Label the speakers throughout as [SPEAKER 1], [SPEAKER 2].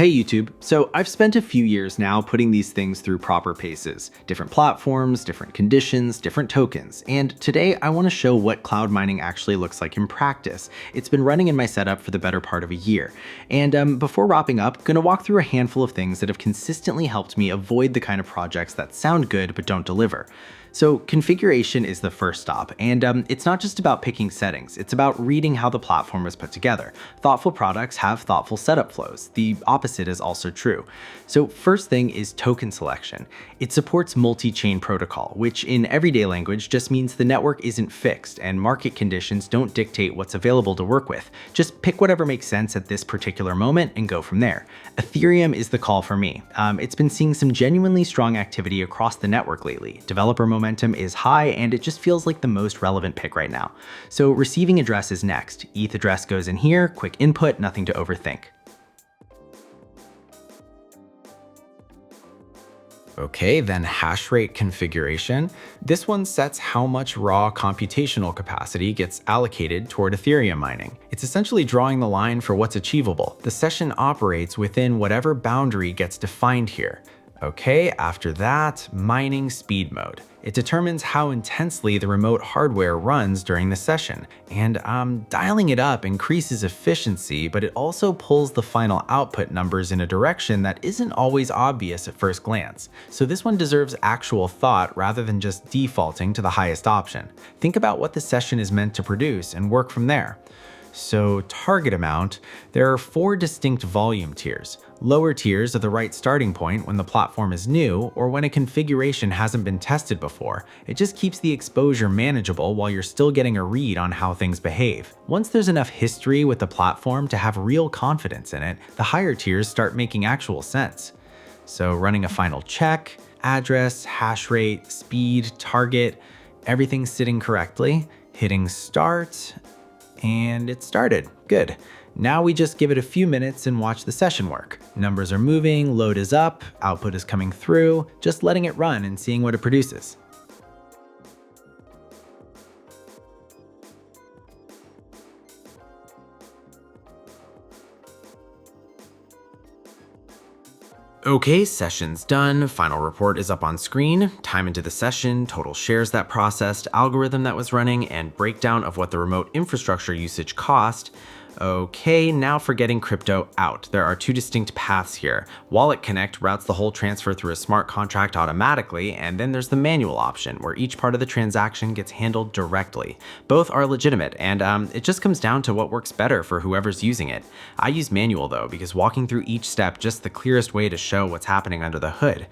[SPEAKER 1] Hey YouTube, so I've spent a few years now putting these things through proper paces, different platforms, different conditions, different tokens, and today I want to show what cloud mining actually looks like in practice. It's been running in my setup for the better part of a year, and before wrapping up, gonna walk through a handful of things that have consistently helped me avoid the kind of projects that sound good but don't deliver. So configuration is the first stop, and it's not just about picking settings, it's about reading how the platform was put together. Thoughtful products have thoughtful setup flows. The opposite is also true. So first thing is token selection. It supports multi-chain protocol, which in everyday language just means the network isn't fixed and market conditions don't dictate what's available to work with. Just pick whatever makes sense at this particular moment and go from there. Ethereum is the call for me. It's been seeing some genuinely strong activity across the network lately. Developer momentum is high, and it just feels like the most relevant pick right now. So receiving address is next. ETH address goes in here, quick input, nothing to overthink. Okay, then hash rate configuration. This one sets how much raw computational capacity gets allocated toward Ethereum mining. It's essentially drawing the line for what's achievable. The session operates within whatever boundary gets defined here. Okay, after that, mining speed mode. It determines how intensely the remote hardware runs during the session, and dialing it up increases efficiency, but it also pulls the final output numbers in a direction that isn't always obvious at first glance. So this one deserves actual thought rather than just defaulting to the highest option. Think about what the session is meant to produce and work from there. So target amount, there are 4 distinct volume tiers. Lower tiers are the right starting point when the platform is new or when a configuration hasn't been tested before. It just keeps the exposure manageable while you're still getting a read on how things behave. Once there's enough history with the platform to have real confidence in it, the higher tiers start making actual sense. So running a final check, address, hash rate, speed, target, everything's sitting correctly, hitting start, and it started. Good. Now we just give it a few minutes and watch the session work. Numbers are moving, load is up, output is coming through, just letting it run and seeing what it produces. Okay, session's done, final report is up on screen, time into the session, total shares that processed, algorithm that was running, and breakdown of what the remote infrastructure usage cost. Okay, now for getting crypto out. There are 2 distinct paths here. Wallet Connect routes the whole transfer through a smart contract automatically, and then there's the manual option, where each part of the transaction gets handled directly. Both are legitimate, and it just comes down to what works better for whoever's using it. I use manual though, because walking through each step just the clearest way to show what's happening under the hood.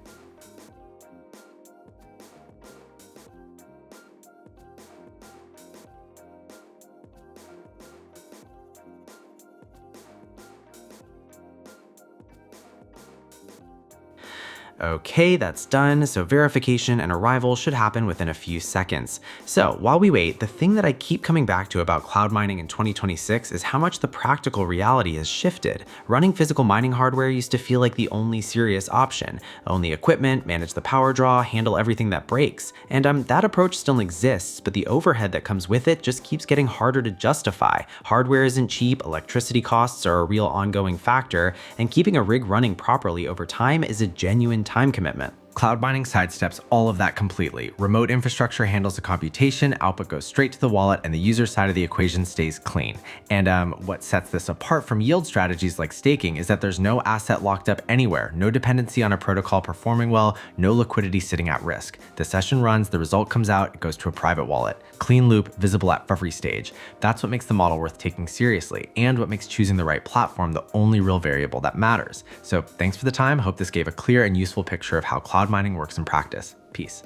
[SPEAKER 1] Okay, that's done, so verification and arrival should happen within a few seconds. So while we wait, the thing that I keep coming back to about cloud mining in 2026 is how much the practical reality has shifted. Running physical mining hardware used to feel like the only serious option. Own the equipment, manage the power draw, handle everything that breaks. And that approach still exists, but the overhead that comes with it just keeps getting harder to justify. Hardware isn't cheap, electricity costs are a real ongoing factor, and keeping a rig running properly over time is a genuine time commitment. Cloud mining sidesteps all of that completely. Remote infrastructure handles the computation, output goes straight to the wallet, and the user side of the equation stays clean. And what sets this apart from yield strategies like staking is that there's no asset locked up anywhere, no dependency on a protocol performing well, no liquidity sitting at risk. The session runs, the result comes out, it goes to a private wallet. Clean loop, visible at every stage. That's what makes the model worth taking seriously, and what makes choosing the right platform the only real variable that matters. So thanks for the time. Hope this gave a clear and useful picture of how cloud mining works in practice. Peace.